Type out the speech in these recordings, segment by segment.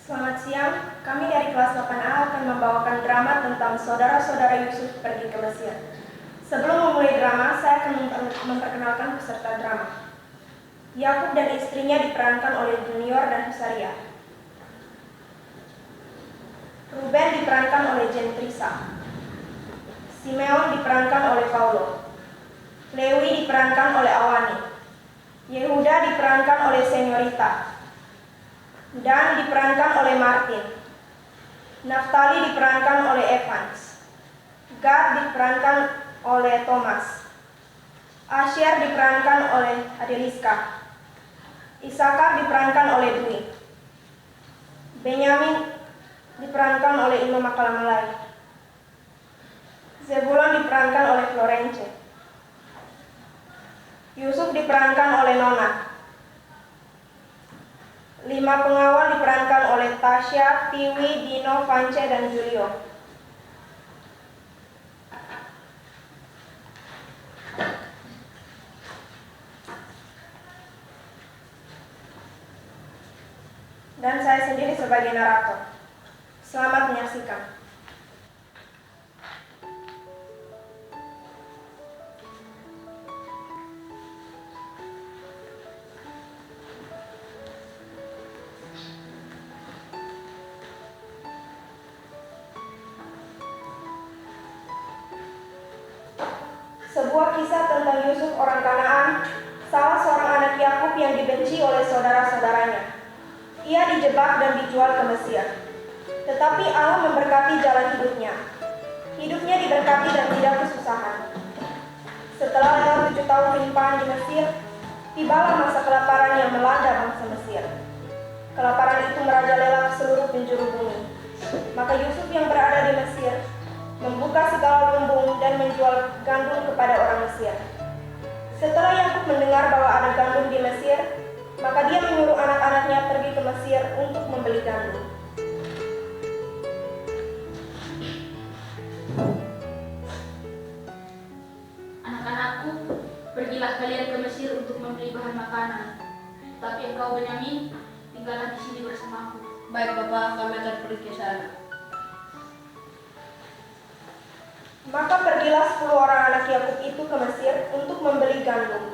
Selamat siang, kami dari kelas 8A akan membawakan drama tentang saudara-saudara Yusuf pergi ke Mesir. Sebelum memulai drama, saya akan memperkenalkan peserta drama. Yakub dan istrinya diperankan oleh Junior dan Husaria. Ruben diperankan oleh Jentrisa. Simeon diperankan oleh Paulo. Lewi diperankan oleh Awani. Yehuda diperankan oleh Senyorita. Dan diperankan oleh Martin. Naftali diperankan oleh Evans. Gad diperankan oleh Thomas. Asher diperankan oleh Adeliska. Isakar diperankan oleh Dwi. Benyamin diperankan oleh Imam Akalamalai. Zebulon diperankan oleh Florence. Yusuf diperankan oleh Nona. 5 pengawal diperankan oleh Tasya, Tiwi, Dino, Vance, dan Julio. Dan saya sendiri sebagai narator. Selamat menyaksikan. Sebuah kisah tentang Yusuf orang Kanaan, salah seorang anak Yakub yang dibenci oleh saudara-saudaranya. Ia dijebak dan dijual ke Mesir. Tetapi Allah memberkati jalan hidupnya. Hidupnya diberkati dan tidak kesusahan. Setelah lewat 7 tahun kelimpahan di Mesir, tibalah masa kelaparan yang melanda bangsa Mesir. Kelaparan itu merajalela ke seluruh penjuru bumi. Maka Yusuf yang berada di Mesir membuka segala lumbung dan menjual gandum kepada orang Mesir. Setelah Yakub mendengar bahwa ada gandum di Mesir, maka dia menyuruh anak-anaknya pergi ke Mesir untuk membeli gandum. Anak-anakku, pergilah kalian ke Mesir untuk membeli bahan makanan. Tapi engkau Benyamin, tinggallah di sini bersamaku. Baik Bapak, kami akan pergi ke sana. Maka pergilah 10 orang anak Yakub itu ke Mesir untuk membeli gandum.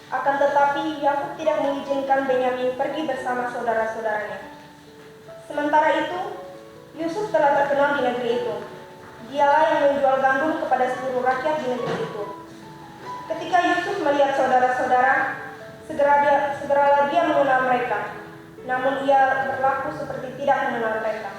Akan tetapi Yakub tidak mengizinkan Benyamin pergi bersama saudara-saudaranya. Sementara itu, Yusuf telah terkenal di negeri itu. Dialah yang menjual gandum kepada seluruh rakyat di negeri itu. Ketika Yusuf melihat saudara-saudara, segeralah dia mengenal mereka. Namun ia berlaku seperti tidak mengenal mereka.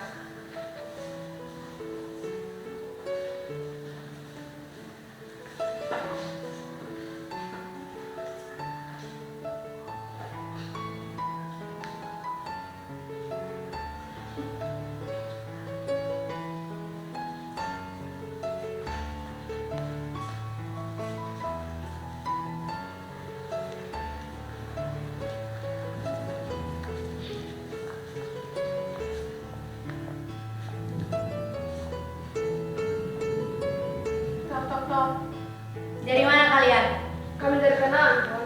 Dari mana kalian? Kami dari Kanaan, Tuhan.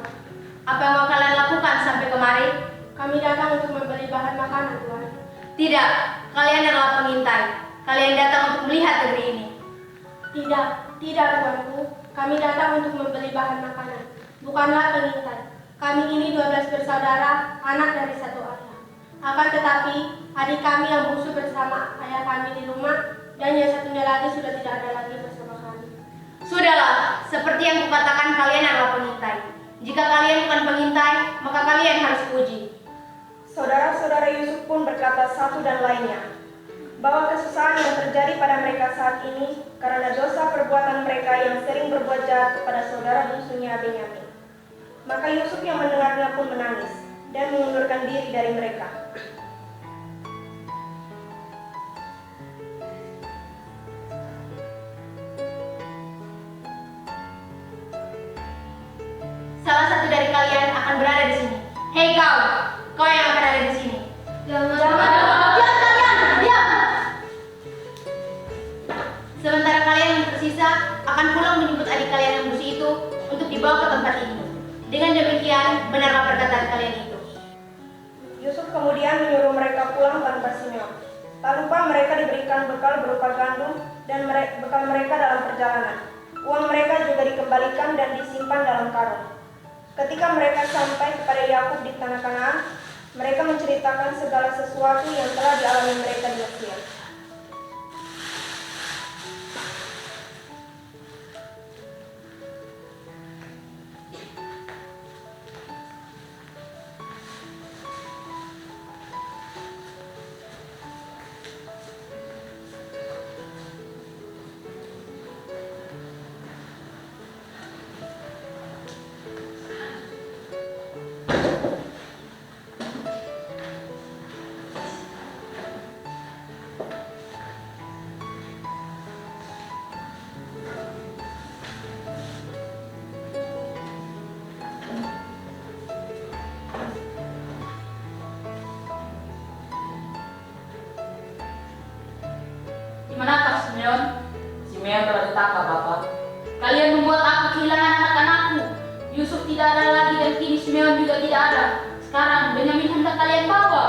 Apa yang mau kalian lakukan sampai kemari? Kami datang untuk membeli bahan makanan, Tuhan. Tidak, kalian adalah pengintai. Kalian datang untuk melihat negeri ini. Tidak, Tuanku. Kami datang untuk membeli bahan makanan. Bukanlah pengintai. Kami ini 12 bersaudara, anak dari satu ayah. Akan tetapi, adik kami yang bungsu bersama ayah kami di rumah, dan yang satunya lagi sudah tidak ada lagi bersama kami. Sudahlah, seperti yang kukatakan kalian adalah pengintai. Jika kalian bukan pengintai, maka kalian harus uji. Saudara-saudara Yusuf pun berkata satu dan lainnya, bahwa kesusahan yang terjadi pada mereka saat ini karena dosa perbuatan mereka yang sering berbuat jahat kepada saudara bungsunya Benyamin. Maka Yusuf yang mendengarnya pun menangis dan mengundurkan diri dari mereka. Salah satu dari kalian akan berada di sini. Hei kau yang akan ada di sini. Jangan. Diam kalian, diam. Sementara kalian yang tersisa akan pulang menjemput adik kalian yang bungsu itu untuk dibawa ke tempat ini. Dengan demikian, benarlah perkataan kalian itu. Yusuf Yusuf kemudian menyuruh mereka pulang tanpa Simeon. Tak lupa mereka diberikan bekal berupa gandum dan bekal mereka dalam perjalanan. Uang mereka juga dikembalikan dan disimpan dalam karung. Ketika mereka sampai kepada Yakub di tanah Kanaan, mereka menceritakan segala sesuatu yang telah dialami mereka di Mesir. Di manakah Simeon? Simeon telah ditangkap, Bapak. Kalian membuat aku kehilangan anak-anakku. Yusuf tidak ada lagi dan kini Simeon juga tidak ada. Sekarang Benyamin hendak kalian bawa.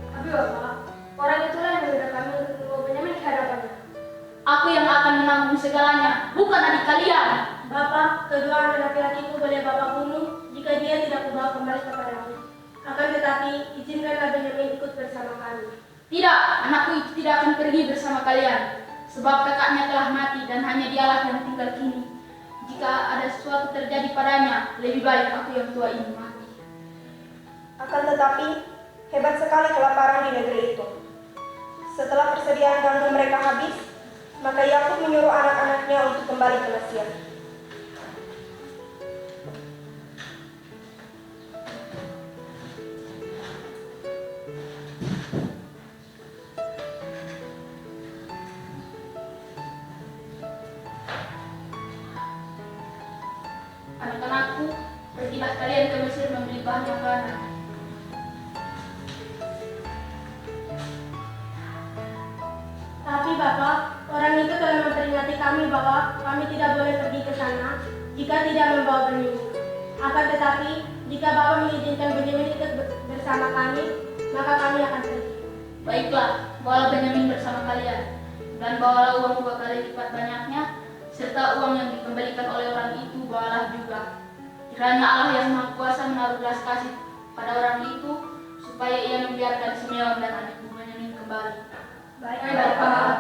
Tapi Bapak, orang itulah yang meminta kami untuk membawa Benyamin ke hadapannya. Aku yang akan menanggung segalanya, bukan adik kalian. Bapak, kedua anak laki-laki itu boleh Bapak bunuh jika dia tidak membawa kembali kepadamu. Akan tetapi, izinkanlah Benyamin ikut bersama kami. Tidak, anakku itu tidak akan pergi bersama kalian. Sebab kakaknya telah mati dan hanya dialah yang tinggal kini. Jika ada sesuatu terjadi padanya, lebih baik aku yang tua ini mati. Akan tetapi, hebat sekali kelaparan di negeri itu. Setelah persediaan gandum mereka habis, maka Yakub menyuruh anak-anaknya untuk kembali ke Mesir. Anak-anakku, pergilah kalian ke Mesir membeli bahan makanan. Tapi Bapak, orang itu telah memperingati kami bahwa kami tidak boleh pergi ke sana jika tidak membawa Benyamin. Akan tetapi, jika Bapak mengizinkan Benyamin ikut bersama kami, maka kami akan pergi. Baiklah, bawalah Benyamin bersama kalian. Dan bawalah uang 2 kali lipat banyaknya, serta uang yang dikembalikan oleh orang itu bawalah juga. Kiranya Allah yang Maha Kuasa menaruh belas kasih pada orang itu, supaya ia membiarkan Simeon dan adikku Benyamin kembali. Baik, Bapak.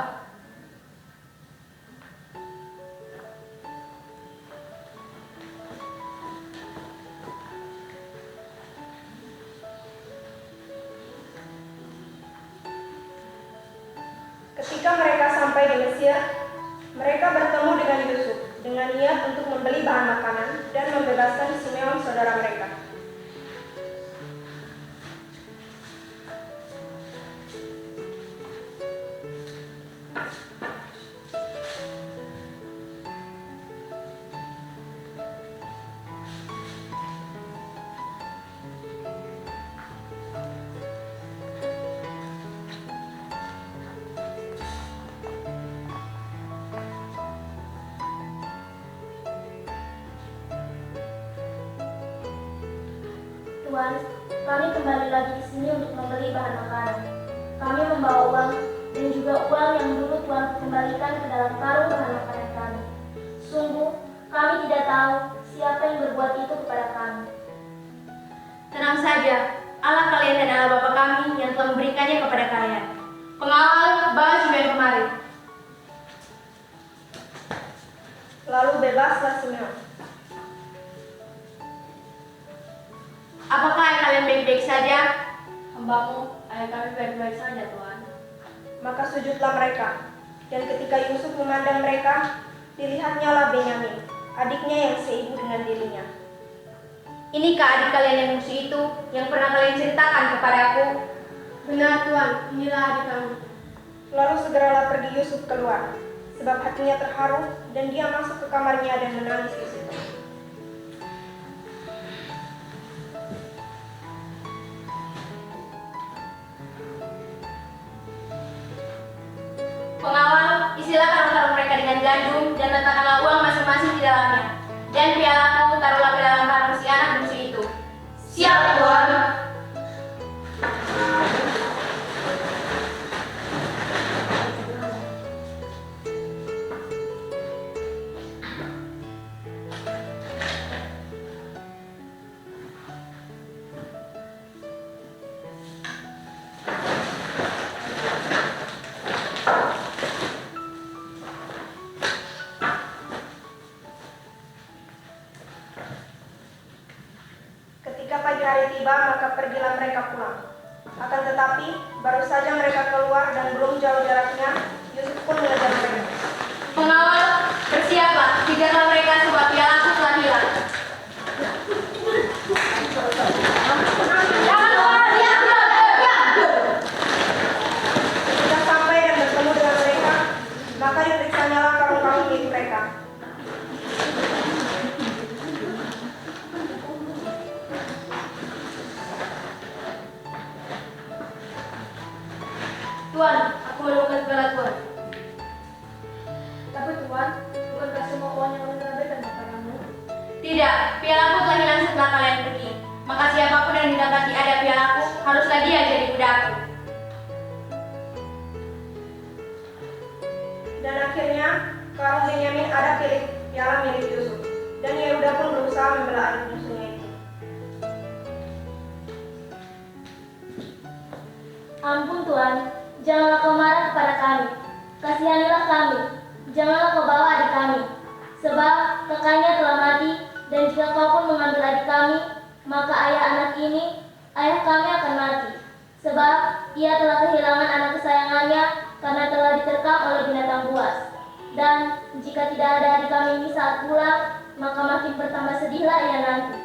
Ketika mereka sampai di Mesir, mereka bertemu dengan Yusuf dengan niat untuk membeli bahan makanan dan membebaskan Simeon saudara mereka. Tuan, kami kembali lagi ke sini untuk membeli bahan makanan. Kami membawa uang dan juga uang yang dulu Tuan kembalikan ke dalam karung bahan makanan kami. Sungguh, kami tidak tahu siapa yang berbuat itu kepada kami. Tenang saja, Allah kalian dan Allah Bapa kami yang telah memberikannya kepada kalian. Pengawal, bawa Simeon kemari. Lalu bebaslah Simeon. Apakah ayah kalian baik-baik saja? Hambamu, ayah kami baik-baik saja, Tuhan. Maka sujudlah mereka. Dan ketika Yusuf memandang mereka, dilihatnya lah Benyamin, adiknya yang seibu dengan dirinya. Inikah adik kalian yang musuh itu yang pernah kalian ceritakan kepadaku? Benar Tuan, inilah adik kami. Lalu segeralah pergi Yusuf keluar, sebab hatinya terharu dan dia masuk ke kamarnya dan menangis di situ. Pengawal, isilah karung-karung mereka dengan gandum dan letakkanlah uang masing-masing di dalamnya. Dan pialaku taruhlah ke dalam karung si anak musuh itu. Siap, Tuan. Akan tetapi, baru saja mereka keluar dan belum jauh jaraknya, Yusuf pun mengejar mereka. Pengawal, bersiaplah, kejarlah mereka sebab pialaku telah hilang. Ketika sampai dan bertemu dengan mereka, maka diperiksanyalah karung-karung milik mereka. Tuan, aku menemukan piala Tuan. Tapi Tuan, bukankah semua uang yang kami telah berikan kepadamu? Tidak, pialaku telah hilang setelah kalian pergi. Maka siapapun yang didapati ada pialaku, haruslah dia jadi budakku. Dan akhirnya, karung Benyamin ada piala milik Yusuf. Dan Yehuda pun berusaha membela adik musuhnya itu. Ampun Tuan, janganlah kau marah kepada kami. Kasihanilah kami, janganlah kau bawa adik kami. Sebab kakaknya telah mati, dan jika kau pun mengambil adik kami, maka ayah kami akan mati. Sebab ia telah kehilangan anak kesayangannya karena telah diterkam oleh binatang buas. Dan jika tidak ada adik kami ini saat pulang, maka makin bertambah sedihlah ia nanti.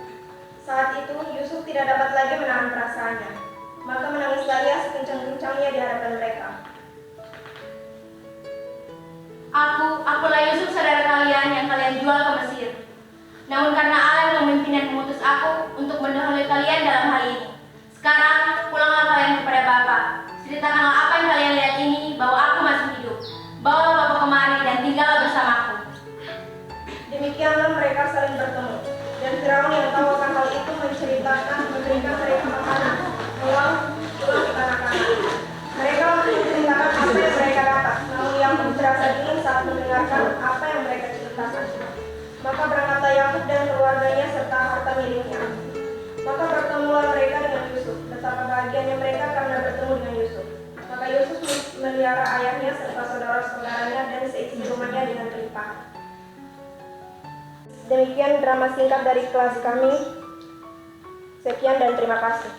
Saat itu, Yusuf tidak dapat lagi menahan perasaannya. Maka menangislah ia sekencang-kencangnya di hadapan mereka. Akulah Yusuf saudara kalian yang kalian jual ke Mesir. Namun karena Allah yang memimpin dan mengutus aku untuk mendahului kalian dalam hal ini. Sekarang pulanglah kalian kepada Bapa. Ceritakanlah apa yang kalian lihat ini, bahwa aku masih hidup. Bawalah Bapa kemari dan tinggallah bersamaku. Demikianlah mereka saling bertemu. Dan Firaun yang tahu akan hal itu memberikan mereka makanan, uang ke tanah Kanaan. Mereka menceritakan apa yang mereka dapat, namun Yakub berasa dingin saat mendengarkan apa yang mereka ceritakan. Maka berangkatlah Yakub dan keluarganya serta harta miliknya. Maka bertemulah mereka dengan Yusuf. Betapa bahagianya mereka karena bertemu dengan Yusuf. Maka Yusuf melihara ayahnya serta saudara-saudaranya dan seisi rumahnya dengan limpah. Demikian drama singkat dari kelas kami. Sekian dan terima kasih.